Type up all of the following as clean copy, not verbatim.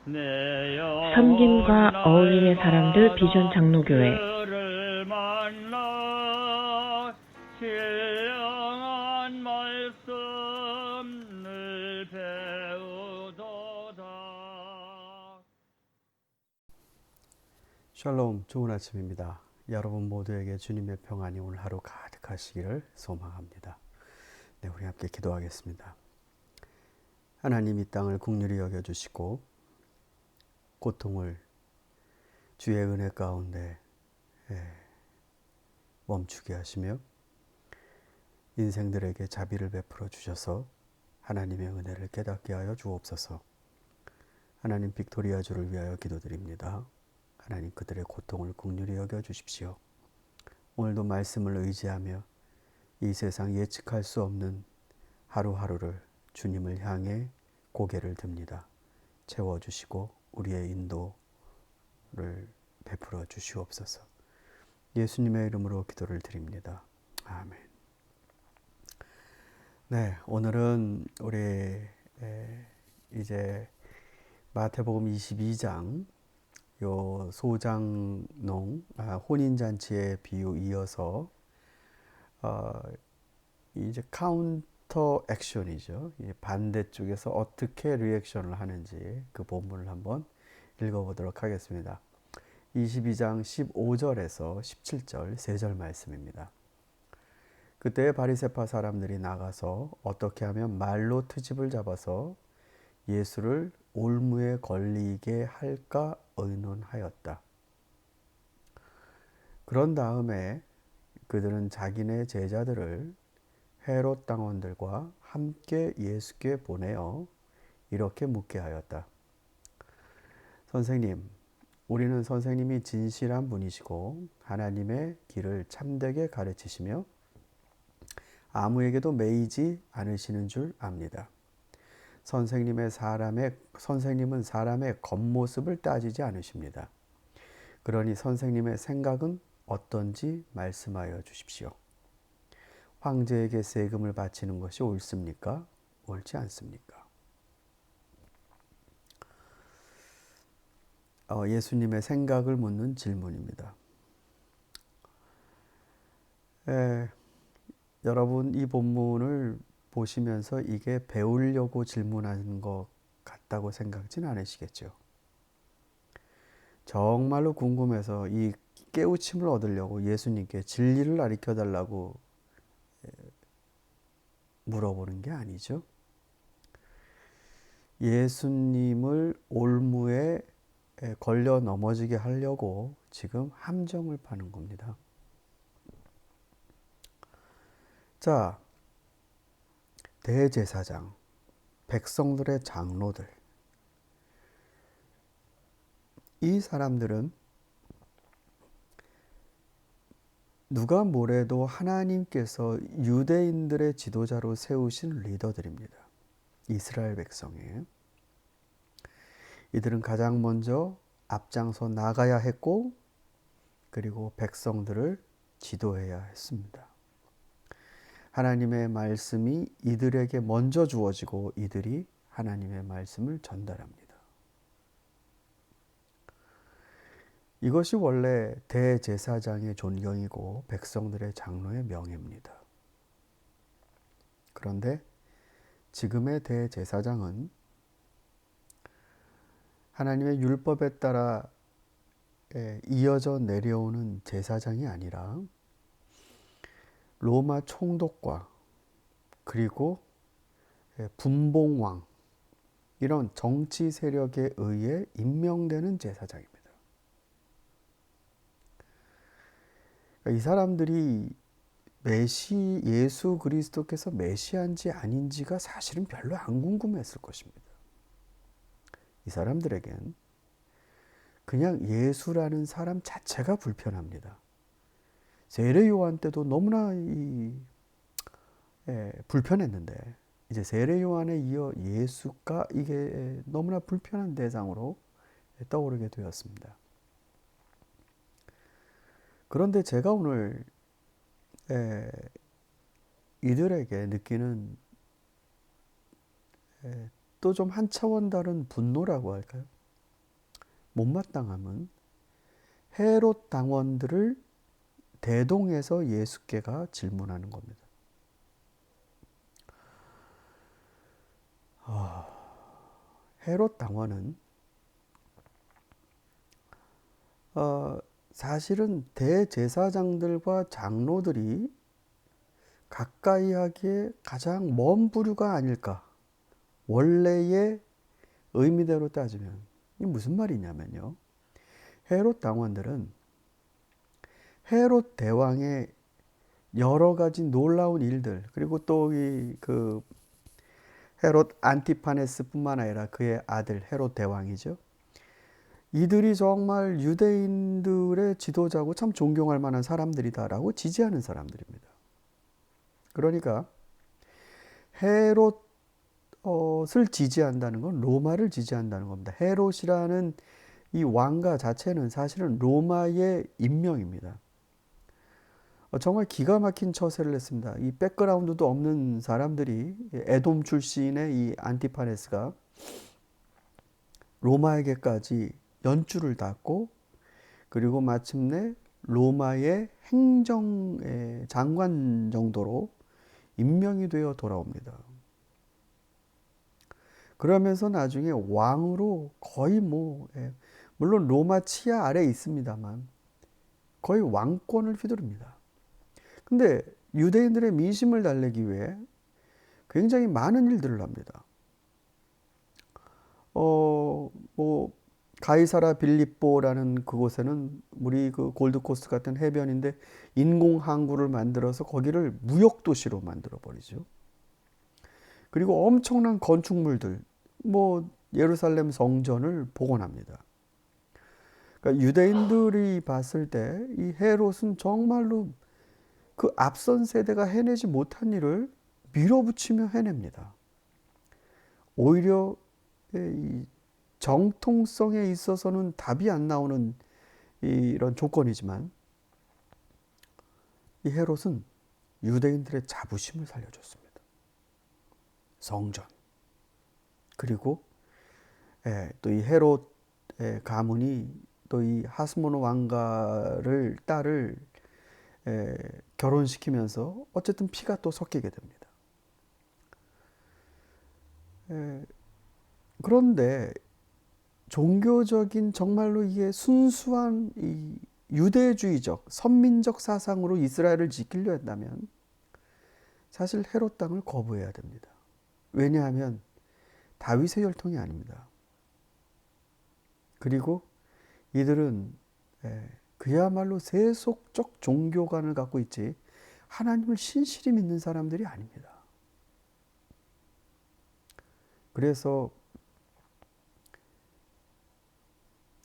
섬김과 어울림의 사람들 비전 장로교회 를 만나 신령한 말씀을 배우도다. 샬롬, 좋은 아침입니다. 여러분 모두에게 주님의 평안이 오늘 하루 가득하시기를 소망합니다. 네, 우리 함께 기도하겠습니다. 하나님, 이 땅을 긍휼히 여겨주시고 고통을 주의 은혜 가운데 멈추게 하시며 인생들에게 자비를 베풀어 주셔서 하나님의 은혜를 깨닫게 하여 주옵소서. 하나님, 빅토리아주를 위하여 기도드립니다. 하나님, 그들의 고통을 긍휼히 여겨주십시오. 오늘도 말씀을 의지하며 이 세상 예측할 수 없는 하루하루를 주님을 향해 고개를 듭니다. 채워주시고 우리의 인도를 베풀어 주시옵소서. 예수님의 이름으로 기도를 드립니다. 아멘. 네, 오늘은 우리 이제 마태복음 22장 요 소장농 혼인잔치의 비유 이어서 이제 카운터 액션이죠. 반대쪽에서 어떻게 리액션을 하는지 그 본문을 한번 읽어보도록 하겠습니다. 22장 15절에서 17절 3절 말씀입니다. 그때 바리새파 사람들이 나가서 어떻게 하면 말로 트집을 잡아서 예수를 올무에 걸리게 할까 의논하였다. 그런 다음에 그들은 자기네 제자들을 헤롯 당원들과 함께 예수께 보내어 이렇게 묻게 하였다. 선생님, 우리는 선생님이 진실한 분이시고 하나님의 길을 참되게 가르치시며 아무에게도 매이지 않으시는 줄 압니다. 선생님은 사람의 겉모습을 따지지 않으십니다. 그러니 선생님의 생각은 어떤지 말씀하여 주십시오. 황제에게 세금을 바치는 것이 옳습니까? 옳지 않습니까? 예수님의 생각을 묻는 질문입니다. 여러분, 이 본문을 보시면서 이게 배우려고 질문하는 것 같다고 생각진 않으시겠죠? 정말로 궁금해서 이 깨우침을 얻으려고 예수님께 진리를 가르쳐달라고 물어보는 게 아니죠. 예수님을 올무에 걸려 넘어지게 하려고 지금 함정을 파는 겁니다. 자, 대제사장, 백성들의 장로들, 이 사람들은 누가 뭐래도 하나님께서 유대인들의 지도자로 세우신 리더들입니다. 이스라엘 백성이에요. 이들은 가장 먼저 앞장서 나가야 했고, 그리고 백성들을 지도해야 했습니다. 하나님의 말씀이 이들에게 먼저 주어지고 이들이 하나님의 말씀을 전달합니다. 이것이 원래 대제사장의 존경이고 백성들의 장로의 명예입니다. 그런데 지금의 대제사장은 하나님의 율법에 따라 이어져 내려오는 제사장이 아니라 로마 총독과 그리고 분봉왕, 이런 정치 세력에 의해 임명되는 제사장입니다. 이 사람들이 예수 그리스도께서 메시아인지 아닌지가 사실은 별로 안 궁금했을 것입니다. 이 사람들에겐 그냥 예수라는 사람 자체가 불편합니다. 세례 요한 때도 너무나 불편했는데 이제 세례 요한에 이어 예수가 이게 너무나 불편한 대상으로 떠오르게 되었습니다. 그런데 제가 오늘 이들에게 느끼는 또 좀 한 차원 다른 분노라고 할까요? 못마땅함은 헤롯 당원들을 대동해서 예수께가 질문하는 겁니다. 헤롯 당원은 사실은 대제사장들과 장로들이 가까이 하기에 가장 먼 부류가 아닐까. 원래의 의미대로 따지면 이게 무슨 말이냐면요. 헤롯 당원들은 헤롯 대왕의 여러 가지 놀라운 일들, 그리고 또 이 헤롯 안티파네스뿐만 아니라 그의 아들 헤롯 대왕이죠. 이들이 정말 유대인들의 지도자고 참 존경할 만한 사람들이다라고 지지하는 사람들입니다. 그러니까 헤롯을 지지한다는 건 로마를 지지한다는 겁니다. 헤롯이라는 이 왕가 자체는 사실은 로마의 임명입니다. 정말 기가 막힌 처세를 했습니다. 이 백그라운드도 없는 사람들이 에돔 출신의 이 안티파네스가 로마에게까지 연줄을 닫고 그리고 마침내 로마의 행정 장관 정도로 임명이 되어 돌아옵니다. 그러면서 나중에 왕으로 거의 물론 로마 치하 아래에 있습니다만 거의 왕권을 휘두릅니다. 근데 유대인들의 민심을 달래기 위해 굉장히 많은 일들을 합니다. 가이사라 빌립보라는 그곳에는 우리 그 골드코스트 같은 해변인데 인공 항구를 만들어서 거기를 무역 도시로 만들어 버리죠. 그리고 엄청난 건축물들, 예루살렘 성전을 복원합니다. 그러니까 유대인들이 봤을 때 이 헤롯은 정말로 그 앞선 세대가 해내지 못한 일을 밀어붙이며 해냅니다. 오히려 이 정통성에 있어서는 답이 안 나오는 이런 조건이지만 이 헤롯은 유대인들의 자부심을 살려줬습니다. 성전. 그리고 또 이 헤롯의 가문이 또 이 하스모노 왕가를 딸을 결혼시키면서 어쨌든 피가 또 섞이게 됩니다. 그런데 종교적인 정말로 이게 순수한 이 유대주의적 선민적 사상으로 이스라엘을 지키려 한다면 사실 헤롯 땅을 거부해야 됩니다. 왜냐하면 다윗의 혈통이 아닙니다. 그리고 이들은 그야말로 세속적 종교관을 갖고 있지 하나님을 신실히 믿는 사람들이 아닙니다. 그래서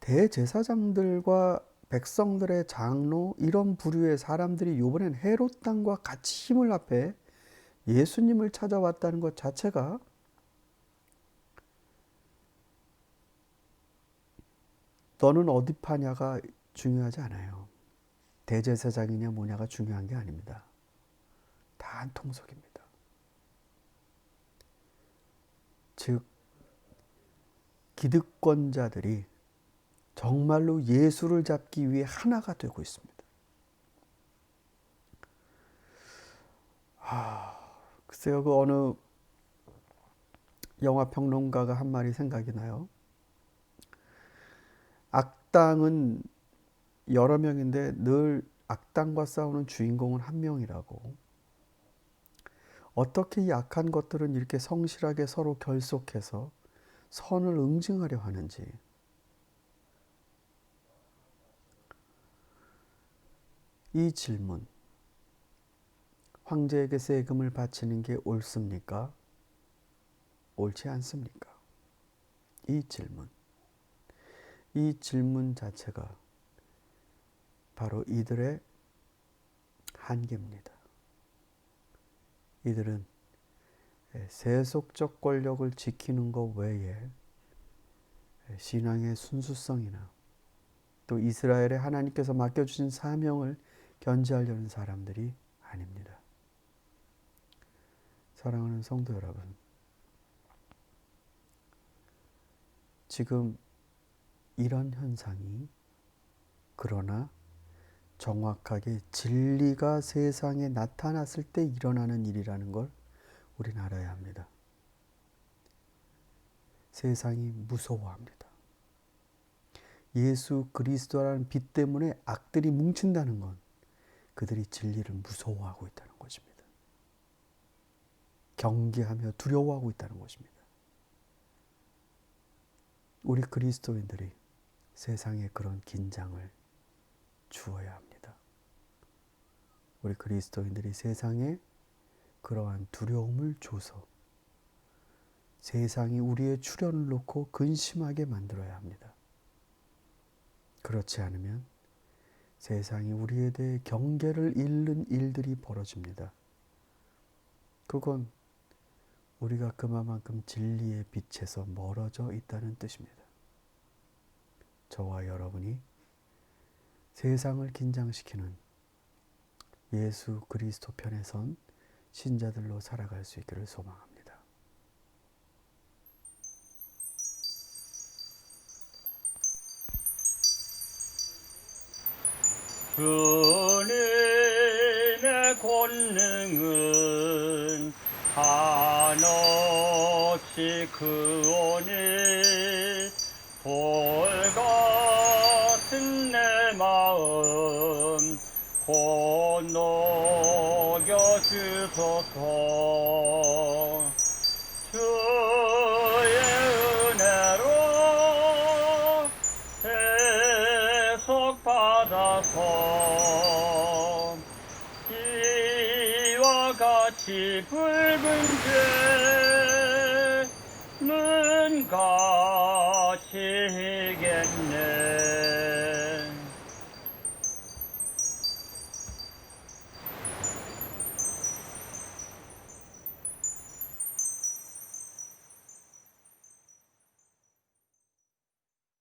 대제사장들과 백성들의 장로 이런 부류의 사람들이 이번엔 헤롯 땅과 같이 힘을 합해 예수님을 찾아왔다는 것 자체가 너는 어디 파냐가 중요하지 않아요. 대제사장이냐 뭐냐가 중요한 게 아닙니다. 다 한 통속입니다. 즉 기득권자들이 정말로 예수를 잡기 위해 하나가 되고 있습니다. 글쎄요, 그 어느 영화 평론가가 한 말이 생각이 나요. 악당은 여러 명인데 늘 악당과 싸우는 주인공은 한 명이라고. 어떻게 이 악한 것들은 이렇게 성실하게 서로 결속해서 선을 응징하려 하는지. 이 질문, 황제에게 세금을 바치는 게 옳습니까? 옳지 않습니까? 이 질문 자체가 바로 이들의 한계입니다. 이들은 세속적 권력을 지키는 것 외에 신앙의 순수성이나 또 이스라엘의 하나님께서 맡겨주신 사명을 견지하려는 사람들이 아닙니다. 사랑하는 성도 여러분, 지금 이런 현상이 그러나 정확하게 진리가 세상에 나타났을 때 일어나는 일이라는 걸 우리는 알아야 합니다. 세상이 무서워합니다. 예수 그리스도라는 빛 때문에 악들이 뭉친다는 건 그들이 진리를 무서워하고 있다는 것입니다. 경계하며 두려워하고 있다는 것입니다. 우리 그리스도인들이 세상에 그런 긴장을 주어야 합니다. 우리 그리스도인들이 세상에 그러한 두려움을 줘서 세상이 우리의 출현을 놓고 근심하게 만들어야 합니다. 그렇지 않으면 세상이 우리에 대해 경계를 잃는 일들이 벌어집니다. 그건 우리가 그만큼 진리의 빛에서 멀어져 있다는 뜻입니다. 저와 여러분이 세상을 긴장시키는 예수 그리스도 편에 선 신자들로 살아갈 수 있기를 소망합니다. 주님의 권능은 한없이 크오니 돌같은 내 마음 곧 녹여주소서. 주의 은혜로 해석받아서 이와 같이 붉은 죄는 같이